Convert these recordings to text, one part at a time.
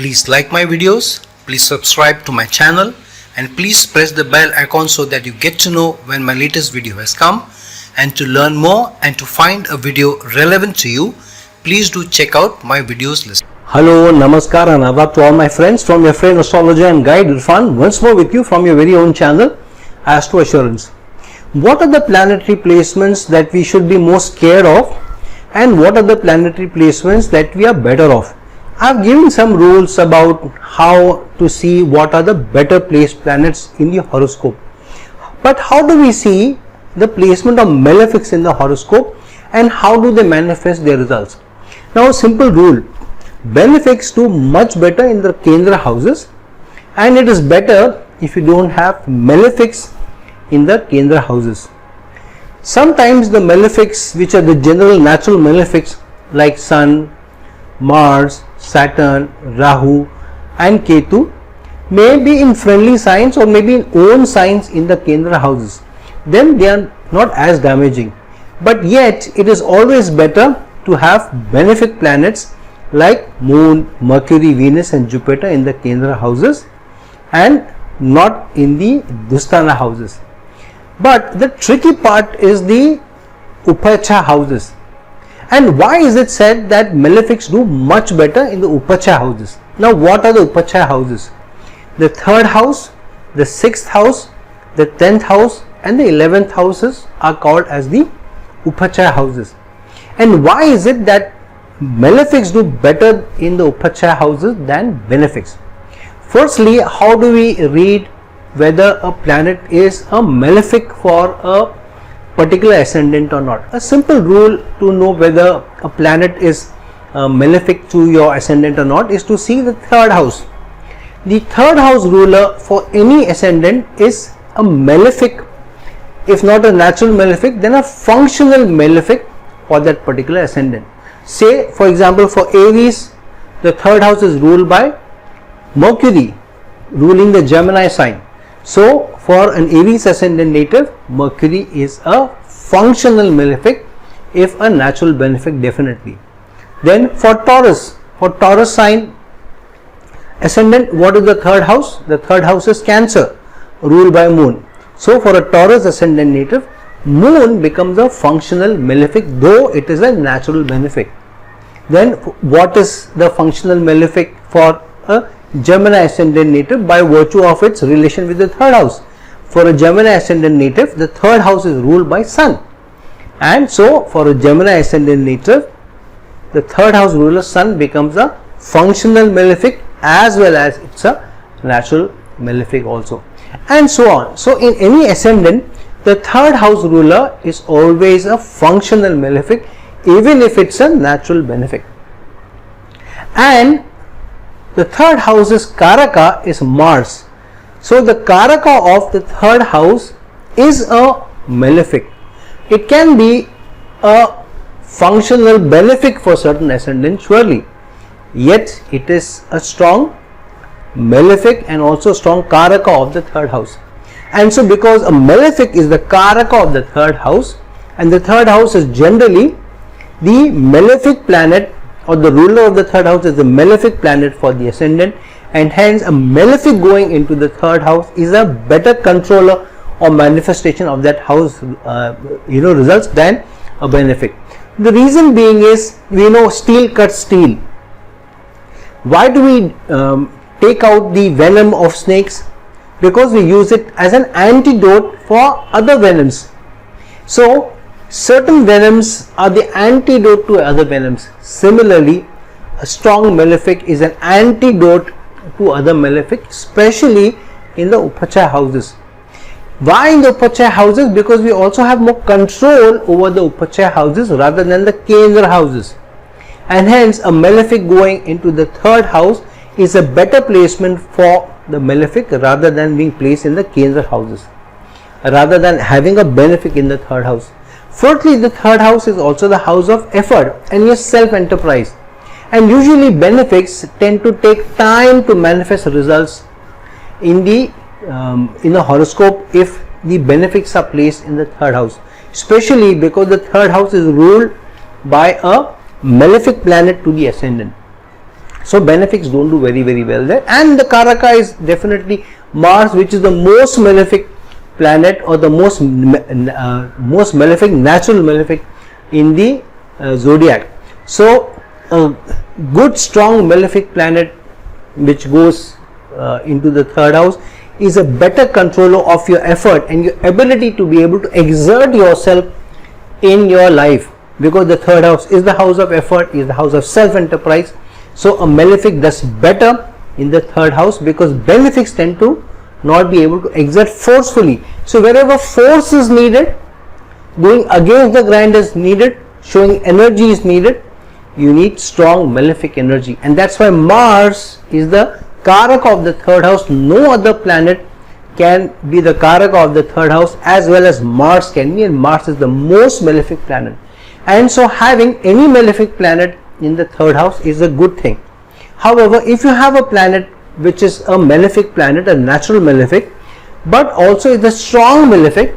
Please like my videos, please subscribe to my channel, and please press the bell icon so that you get to know when my latest video has come. And to learn more and to find a video relevant to you, please do check out my videos list. Hello, Namaskar and Adab to all my friends from your friend astrologer and guide Irfan, once more with you from your very own channel Astro Assurance. What are the planetary placements that we should be most scared of, and what are the planetary placements that we are better off? I have given some rules about how to see what are the better placed planets in the horoscope. But how do we see the placement of malefics in the horoscope and how do they manifest their results? Now, a simple rule: malefics do much better in the Kendra houses, and it is better if you don't have malefics in the Kendra houses. Sometimes the malefics, which are the general natural malefics like Sun, Mars, Saturn, Rahu and Ketu, may be in friendly signs or maybe in own signs in the Kendra houses. Then they are not as damaging, but yet it is always better to have benefic planets like Moon, Mercury, Venus and Jupiter in the Kendra houses and not in the Dusthana houses. But the tricky part is the Upachaya houses. And why is it said that malefics do much better in the Upachaya houses? Now, what are the Upachaya houses? The 3rd house, the 6th house, the 10th house and the 11th houses are called as the Upachaya houses. And why is it that malefics do better in the Upachaya houses than benefics? Firstly, how do we read whether a planet is a malefic for a particular ascendant or not? A simple rule to know whether a planet is malefic to your ascendant or not is to see the 3rd house. The 3rd house ruler for any ascendant is a malefic. If not a natural malefic, then a functional malefic for that particular ascendant. Say, for example, for Aries, the 3rd house is ruled by Mercury, ruling the Gemini sign. So, for an Aries ascendant native, Mercury is a functional malefic, if a natural benefic, definitely. Then for Taurus sign ascendant, what is the 3rd house? The 3rd house is Cancer, ruled by Moon. So, for a Taurus ascendant native, Moon becomes a functional malefic, though it is a natural benefic. Then what is the functional malefic for a Gemini ascendant native? By virtue of its relation with the 3rd house. For a Gemini ascendant native, the 3rd house is ruled by Sun, and so for a Gemini ascendant native, the 3rd house ruler Sun becomes a functional malefic as well as it's a natural malefic also, and so on. So in any ascendant, the 3rd house ruler is always a functional malefic, even if it's a natural benefic. And the 3rd house's Karaka is Mars. So the Karaka of the 3rd house is a malefic. It can be a functional benefic for certain ascendants, surely, yet it is a strong malefic and also strong Karaka of the 3rd house. And so because a malefic is the Karaka of the 3rd house, and the 3rd house is generally the malefic planet, or the ruler of the 3rd house is the malefic planet for the ascendant, and hence a malefic going into the 3rd house is a better controller or manifestation of that house results than a benefic. The reason being is, we know steel cuts steel. Why do we take out the venom of snakes? Because we use it as an antidote for other venoms. So certain venoms are the antidote to other venoms. Similarly, a strong malefic is an antidote to other malefic, especially in the Upachaya houses. Why in the Upachaya houses? Because we also have more control over the Upachaya houses rather than the Kendra houses, and hence a malefic going into the 3rd house is a better placement for the malefic rather than being placed in the Kendra houses, rather than having a benefic in the 3rd house. Fourthly, the 3rd house is also the house of effort and your self-enterprise, and usually benefics tend to take time to manifest results in the horoscope if the benefics are placed in the 3rd house, especially because the 3rd house is ruled by a malefic planet to the ascendant. So benefics don't do very well there, and the Karaka is definitely Mars, which is the most malefic planet, or the most malefic, natural malefic in the zodiac. So a good strong malefic planet which goes into the third house is a better controller of your effort and your ability to be able to exert yourself in your life, because the third house is the house of effort, is the house of self-enterprise. So a malefic does better in the third house, because benefics tend to not be able to exert forcefully. So wherever force is needed, going against the grind is needed, showing energy is needed, you need strong malefic energy. And that's why Mars is the Karaka of the third house. No other planet can be the Karaka of the third house as well as Mars can be, and Mars is the most malefic planet. And so having any malefic planet in the third house is a good thing. However, if you have a planet which is a malefic planet, a natural malefic, but also is a strong malefic,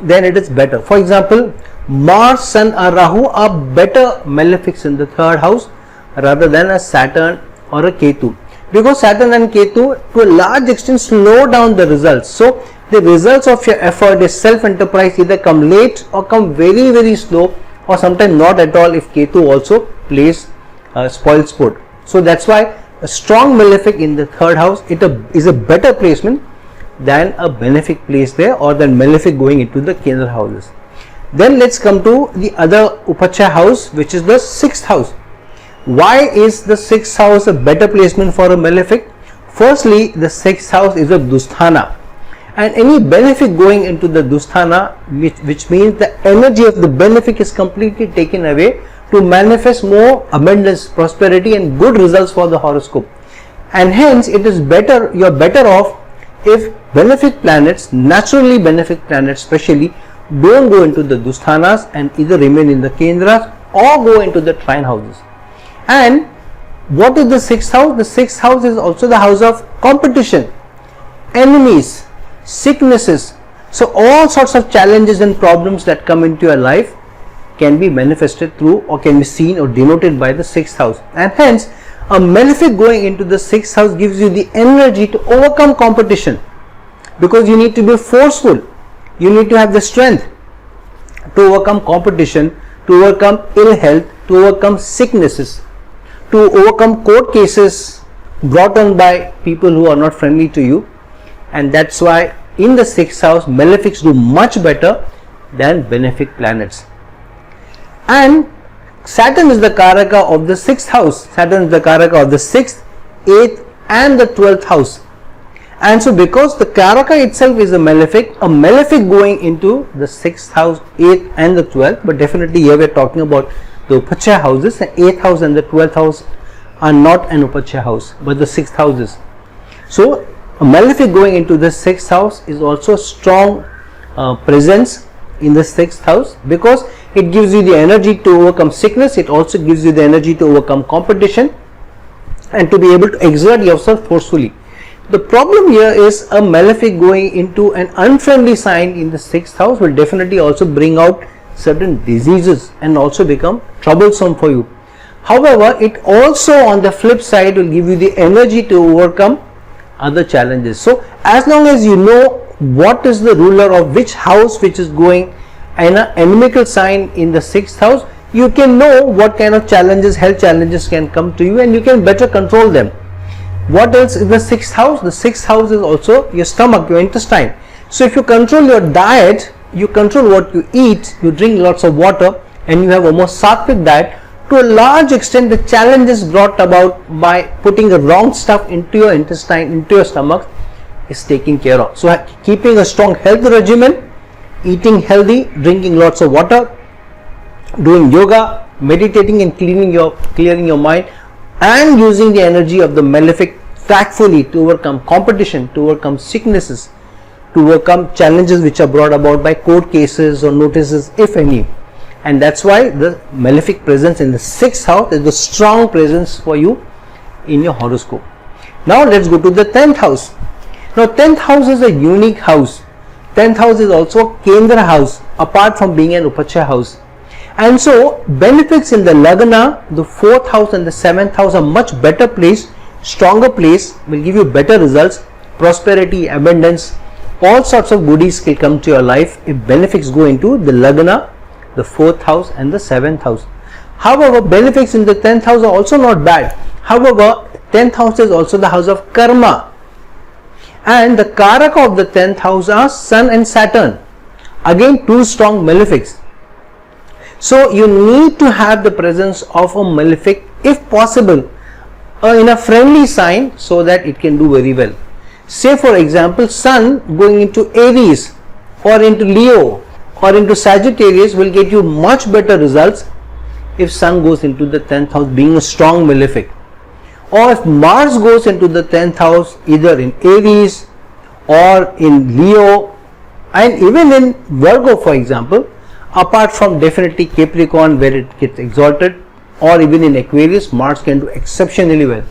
then it is better. For example, Mars, Sun and Rahu are better malefics in the third house rather than a Saturn or a Ketu, because Saturn and Ketu to a large extent slow down the results. So the results of your effort is self-enterprise either come late or come very slow, or sometimes not at all if Ketu also plays spoil sport. So that's why a strong malefic in the third house is a better placement than a benefic place there, or than malefic going into the Kendra houses. Then let's come to the other Upachaya house, which is the sixth house. Why is the sixth house a better placement for a malefic? Firstly, the sixth house is a Dusthana, and any benefic going into the Dusthana, which means the energy of the benefic is completely taken away to manifest more abundance, prosperity and good results for the horoscope. And hence it is better, you are better off if benefic planets, naturally benefic planets especially, don't go into the Dusthanas and either remain in the Kendras or go into the trine houses. And what is the sixth house? The sixth house is also the house of competition, enemies, sicknesses. So all sorts of challenges and problems that come into your life can be manifested through, or can be seen or denoted by the sixth house. And hence a malefic going into the sixth house gives you the energy to overcome competition, because you need to be forceful, you need to have the strength to overcome competition, to overcome ill health, to overcome sicknesses, to overcome court cases brought on by people who are not friendly to you. And that's why in the sixth house malefics do much better than benefic planets. And Saturn is the Karaka of the sixth house. Saturn is the Karaka of the sixth, 8th and the 12th house. And so because the Karaka itself is a malefic going into the 6th house, 8th and the 12th, but definitely here we are talking about the Upachaya houses. The 8th house and the 12th house are not an Upachaya house, but the 6th houses. So a malefic going into the 6th house is also a strong presence in the 6th house, because it gives you the energy to overcome sickness, it also gives you the energy to overcome competition and to be able to exert yourself forcefully. The problem here is a malefic going into an unfriendly sign in the 6th house will definitely also bring out certain diseases and also become troublesome for you. However, it also on the flip side will give you the energy to overcome other challenges. So as long as you know what is the ruler of which house which is going and an inimical sign in the 6th house, you can know what kind of challenges, health challenges can come to you, and you can better control them. What else is the 6th house? The 6th house is also your stomach, your intestine. So if you control your diet, you control what you eat, you drink lots of water, and you have a more sattvic diet, to a large extent the challenges brought about by putting the wrong stuff into your intestine, into your stomach, is taken care of. So keeping a strong health regimen, eating healthy, drinking lots of water, doing yoga, meditating and clearing your mind, and using the energy of the malefic tactfully to overcome competition, to overcome sicknesses, to overcome challenges which are brought about by court cases or notices, if any. And that's why the malefic presence in the 6th house is the strong presence for you in your horoscope. Now let's go to the 10th house. Now 10th house is a unique house. 10th house is also a Kendra house apart from being an Upachaya house. And so benefics in the Lagna, the 4th house and the 7th house are much better placed, stronger place, will give you better results, prosperity, abundance, all sorts of goodies will come to your life if benefics go into the Lagna, the 4th house and the 7th house. However, benefics in the 10th house are also not bad. However, 10th house is also the house of karma, and the Karaka of the 10th house are Sun and Saturn. Again, two strong malefics. So you need to have the presence of a malefic if possible in a friendly sign so that it can do very well. Say for example, Sun going into Aries or into Leo or into Sagittarius will get you much better results if Sun goes into the 10th house being a strong malefic. Or if Mars goes into the 10th house either in Aries or in Leo and even in Virgo for example, apart from definitely Capricorn where it gets exalted, or even in Aquarius, Mars can do exceptionally well.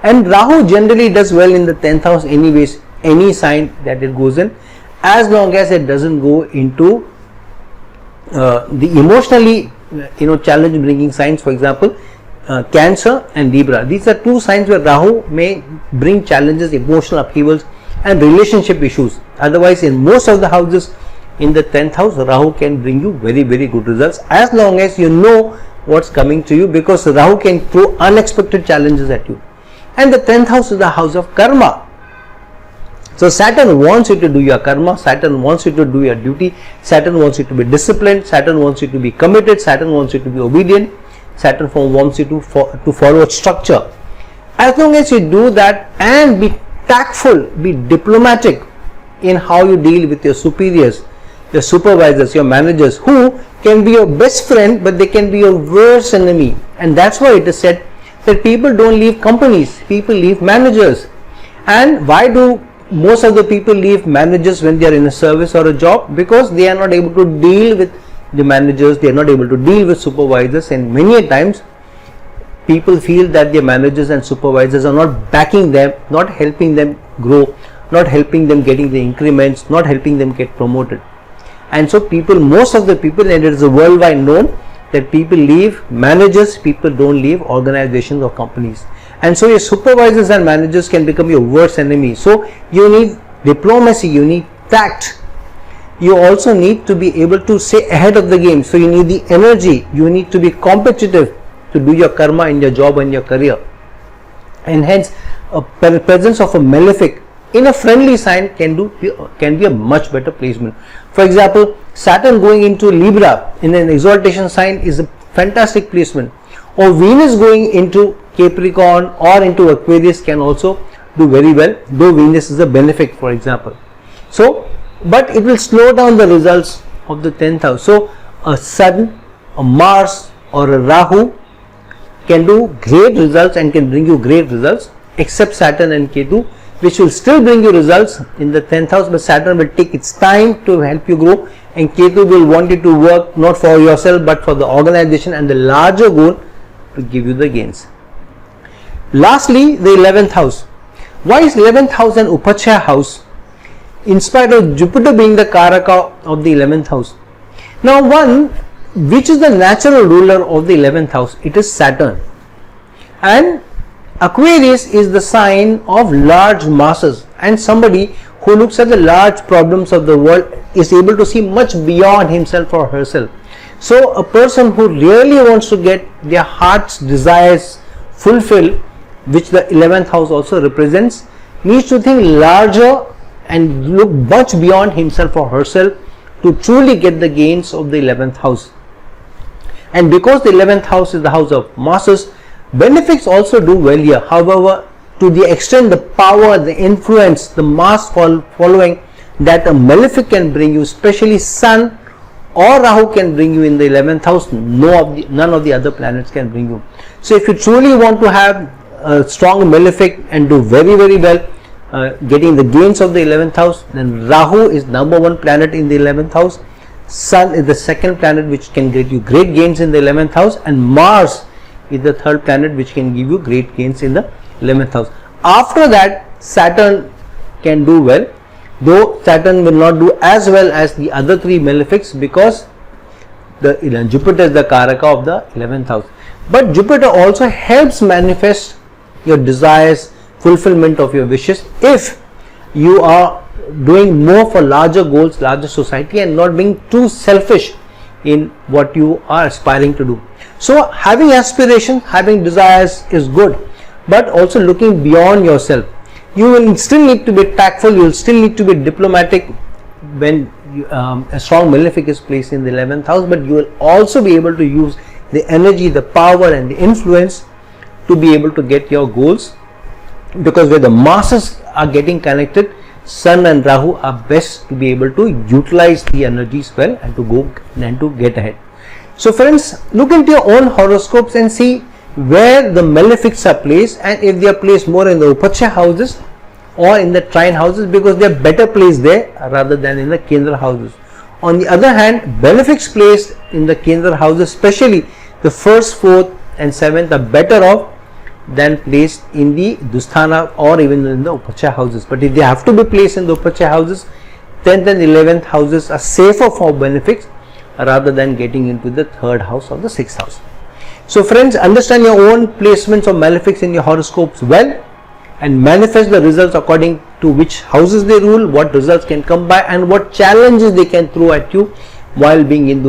And Rahu generally does well in the 10th house anyways, any sign that it goes in, as long as it doesn't go into the emotionally challenge bringing signs. For example, Cancer and Libra. These are two signs where Rahu may bring challenges, emotional upheavals and relationship issues. Otherwise, in most of the houses in the 10th house, Rahu can bring you very, very good results as long as you know what's coming to you, because Rahu can throw unexpected challenges at you. And the 10th house is the house of karma. So Saturn wants you to do your karma, Saturn wants you to do your duty, Saturn wants you to be disciplined, Saturn wants you to be committed, Saturn wants you to be obedient, Saturn wants you to follow structure. As long as you do that and be tactful, be diplomatic in how you deal with your superiors, your supervisors, your managers, who can be your best friend but they can be your worst enemy. And that's why it is said that people don't leave companies, people leave managers. And why do most of the people leave managers when they are in a service or a job? Because they are not able to deal with the managers, they are not able to deal with supervisors, and many a times people feel that their managers and supervisors are not backing them, not helping them grow, not helping them getting the increments, not helping them get promoted. And so most of the people, and it is a worldwide known that people leave managers, people don't leave organizations or companies. And so your supervisors and managers can become your worst enemy. So you need diplomacy, you need tact. You also need to be able to stay ahead of the game. So you need the energy, you need to be competitive to do your karma in your job and your career. And hence a presence of a malefic in a friendly sign can be a much better placement. For example, Saturn going into Libra in an exaltation sign is a fantastic placement. Or Venus going into Capricorn or into Aquarius can also do very well, though Venus is a benefic, for example. So, but it will slow down the results of the 10th house. So a Sun, a Mars or a Rahu can do great results and can bring you great results, except Saturn and Ketu, which will still bring you results in the 10th house, but Saturn will take its time to help you grow, and Ketu will want you to work not for yourself but for the organization and the larger goal to give you the gains. Lastly, the 11th house. Why is 11th house an Upachaya house in spite of Jupiter being the Karaka of the 11th house? Now, which is the natural ruler of the 11th house? It is Saturn. And Aquarius is the sign of large masses, and somebody who looks at the large problems of the world is able to see much beyond himself or herself. So a person who really wants to get their heart's desires fulfilled, which the 11th house also represents, needs to think larger and look much beyond himself or herself to truly get the gains of the 11th house. And because the 11th house is the house of masses, benefics also do well here. However, to the extent the power, the influence, the mass following that a malefic can bring you, especially Sun or Rahu can bring you in the 11th house, none of the other planets can bring you. So if you truly want to have a strong malefic and do very, very well, getting the gains of the 11th house, then Rahu is number one planet in the 11th house, Sun is the second planet which can get you great gains in the 11th house, and Mars is the third planet which can give you great gains in the 11th house. After that, Saturn can do well, though Saturn will not do as well as the other three malefics, because Jupiter is the Karaka of the 11th house. But Jupiter also helps manifest your desires, fulfillment of your wishes, if you are doing more for larger goals, larger society, and not being too selfish in what you are aspiring to do. So having aspirations, having desires is good, but also looking beyond yourself. You will still need to be tactful, you will still need to be diplomatic when a strong malefic is placed in the 11th house, but you will also be able to use the energy, the power and the influence to be able to get your goals, because where the masses are getting connected, Sun and Rahu are best to be able to utilize the energies well and to go and to get ahead. So friends, look into your own horoscopes and see where the malefics are placed, and if they are placed more in the Upachaya houses or in the trine houses, because they are better placed there rather than in the Kendra houses. On the other hand, malefics placed in the Kendra houses, especially the 1st, 4th and 7th, are better off than placed in the Dusthana or even in the Upachaya houses. But if they have to be placed in the Upachaya houses, 10th and 11th houses are safer for malefics rather than getting into the 3rd house or the 6th house. So friends, understand your own placements of malefics in your horoscopes well, and manifest the results according to which houses they rule, what results can come by, and what challenges they can throw at you while being in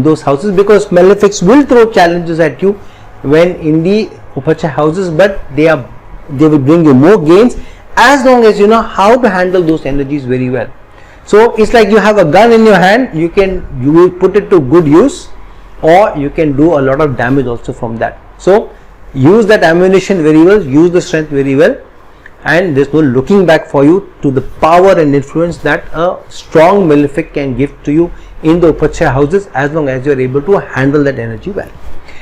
those houses, because malefics will throw challenges at you when in the Upachaya houses, but they will bring you more gains as long as you know how to handle those energies very well. So it's like you have a gun in your hand, you will put it to good use, or you can do a lot of damage also from that. So use that ammunition very well, use the strength very well, and there's no looking back for you to the power and influence that a strong malefic can give to you in the Upachaya houses, as long as you are able to handle that energy well.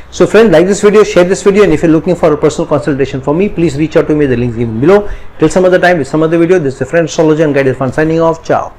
So friends, like this video, share this video, and if you're looking for a personal consultation for me, please reach out to me, the links given below. Till some other time with some other video, this is your friend Astrologer and Guide Irfan signing off. Ciao.